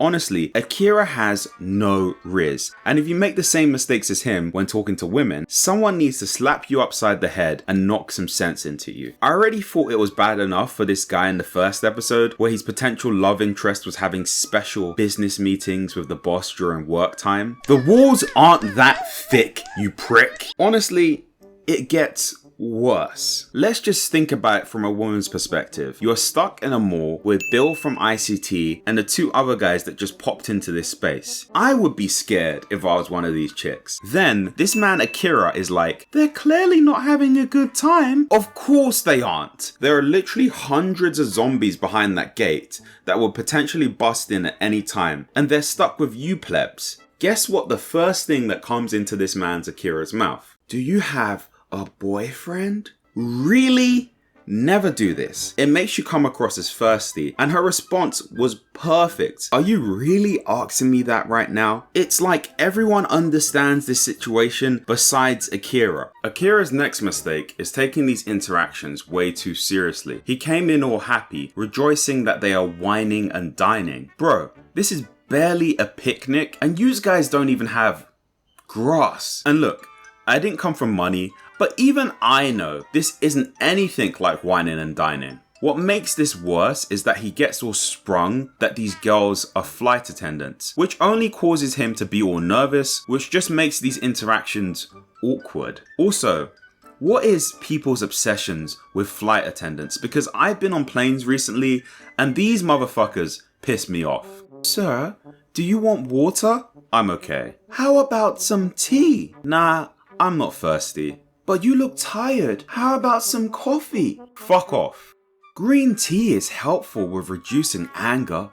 Honestly, Akira has no rizz, and if you make the same mistakes as him when talking to women, someone needs to slap you upside the head and knock some sense into you. I already thought it was bad enough for this guy in the first episode, where his potential love interest was having special business meetings with the boss during work time. The walls aren't that thick, you prick. Honestly, it gets worse. Let's just think about it from a woman's perspective. You're stuck in a mall with Bill from ICT and the two other guys that just popped into this space. I would be scared if I was one of these chicks. Then this man Akira is like, they're clearly not having a good time. Of course they aren't. There are literally hundreds of zombies behind that gate that will potentially bust in at any time, and they're stuck with you plebs. Guess what the first thing that comes into this man's Akira's mouth? Do you have a boyfriend? Really? Never do this. It makes you come across as thirsty, and her response was perfect. Are you really asking me that right now? It's like everyone understands this situation besides Akira. Akira's next mistake is taking these interactions way too seriously. He came in all happy, rejoicing that they are whining and dining. Bro, this is barely a picnic, and you guys don't even have grass. And look, I didn't come from money, but even I know this isn't anything like whining and dining. What makes this worse is that he gets all sprung that these girls are flight attendants, which only causes him to be all nervous, which just makes these interactions awkward. Also, what is people's obsessions with flight attendants? Because I've been on planes recently and these motherfuckers piss me off. Sir, do you want water? I'm okay. How about some tea? Nah, I'm not thirsty. But you look tired. How about some coffee? Fuck off. Green tea is helpful with reducing anger.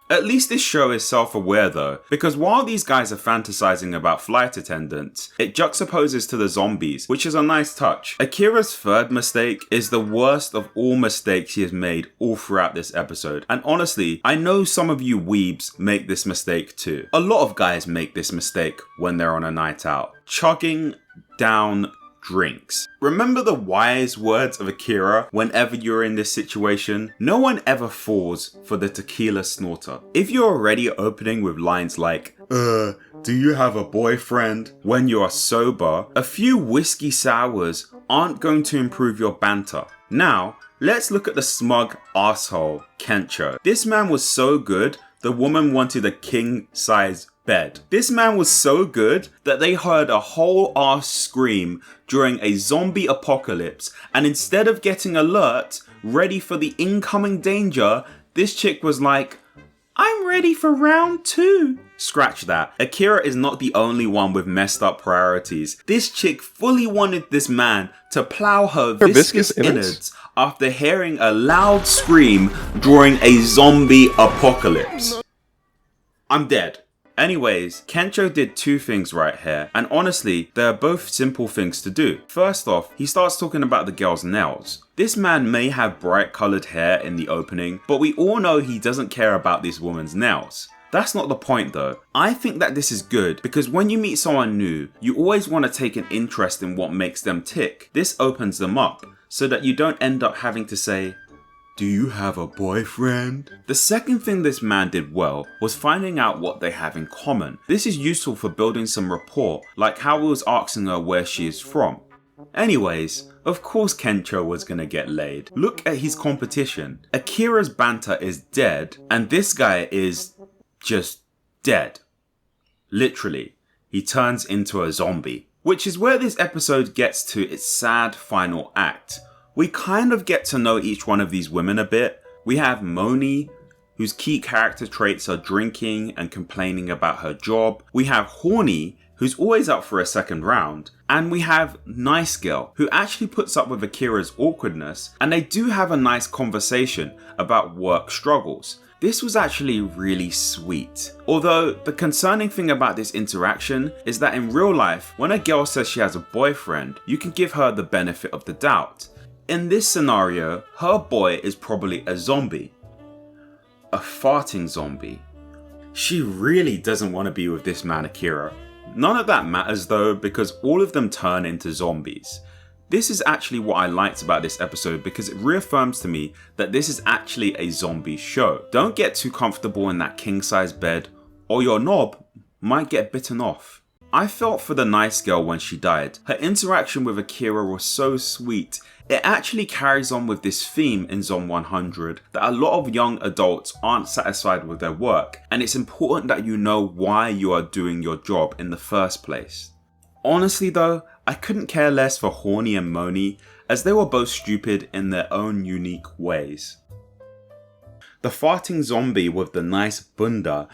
At least this show is self-aware though, because while these guys are fantasizing about flight attendants, it juxtaposes to the zombies, which is a nice touch. Akira's third mistake is the worst of all mistakes he has made all throughout this episode. And honestly, I know some of you weebs make this mistake too. A lot of guys make this mistake when they're on a night out. Chugging down drinks. Remember the wise words of Akira whenever you're in this situation? No one ever falls for the tequila snorter. If you're already opening with lines like, do you have a boyfriend? When you are sober, a few whiskey sours aren't going to improve your banter. Now, let's look at the smug asshole, Kencho. This man was so good, the woman wanted a king-size bed. This man was so good that they heard a whole ass scream during a zombie apocalypse, and instead of getting alert, ready for the incoming danger, this chick was like, I'm ready for round 2. Scratch that. Akira is not the only one with messed up priorities. This chick fully wanted this man to plow her viscous innards after hearing a loud scream during a zombie apocalypse. I'm dead. Anyways, Kencho did two things right here, and honestly, they are both simple things to do. First off, he starts talking about the girl's nails. This man may have bright coloured hair in the opening, but we all know he doesn't care about this woman's nails. That's not the point though. I think that this is good because when you meet someone new, you always want to take an interest in what makes them tick. This opens them up so that you don't end up having to say, do you have a boyfriend? The second thing this man did well was finding out what they have in common. This is useful for building some rapport, like how he was asking her where she is from. Anyways, of course Kencho was gonna get laid. Look at his competition. Akira's banter is dead, and this guy is just dead. Literally, he turns into a zombie. Which is where this episode gets to its sad final act. We kind of get to know each one of these women a bit. We have Moni, whose key character traits are drinking and complaining about her job. We have Horny, who's always up for a second round. And we have Nice Girl, who actually puts up with Akira's awkwardness, and they do have a nice conversation about work struggles. This was actually really sweet. Although, the concerning thing about this interaction is that in real life, when a girl says she has a boyfriend, you can give her the benefit of the doubt. In this scenario, her boy is probably a zombie. A farting zombie. She really doesn't want to be with this man Akira. None of that matters though, because all of them turn into zombies. This is actually what I liked about this episode because it reaffirms to me that this is actually a zombie show. Don't get too comfortable in that king-size bed or your knob might get bitten off. I felt for the nice girl when she died. Her interaction with Akira was so sweet. It actually carries on with this theme in Zom 100 that a lot of young adults aren't satisfied with their work, and it's important that you know why you are doing your job in the first place. Honestly though, I couldn't care less for Horny and Moni, as they were both stupid in their own unique ways. The farting zombie with the nice bunda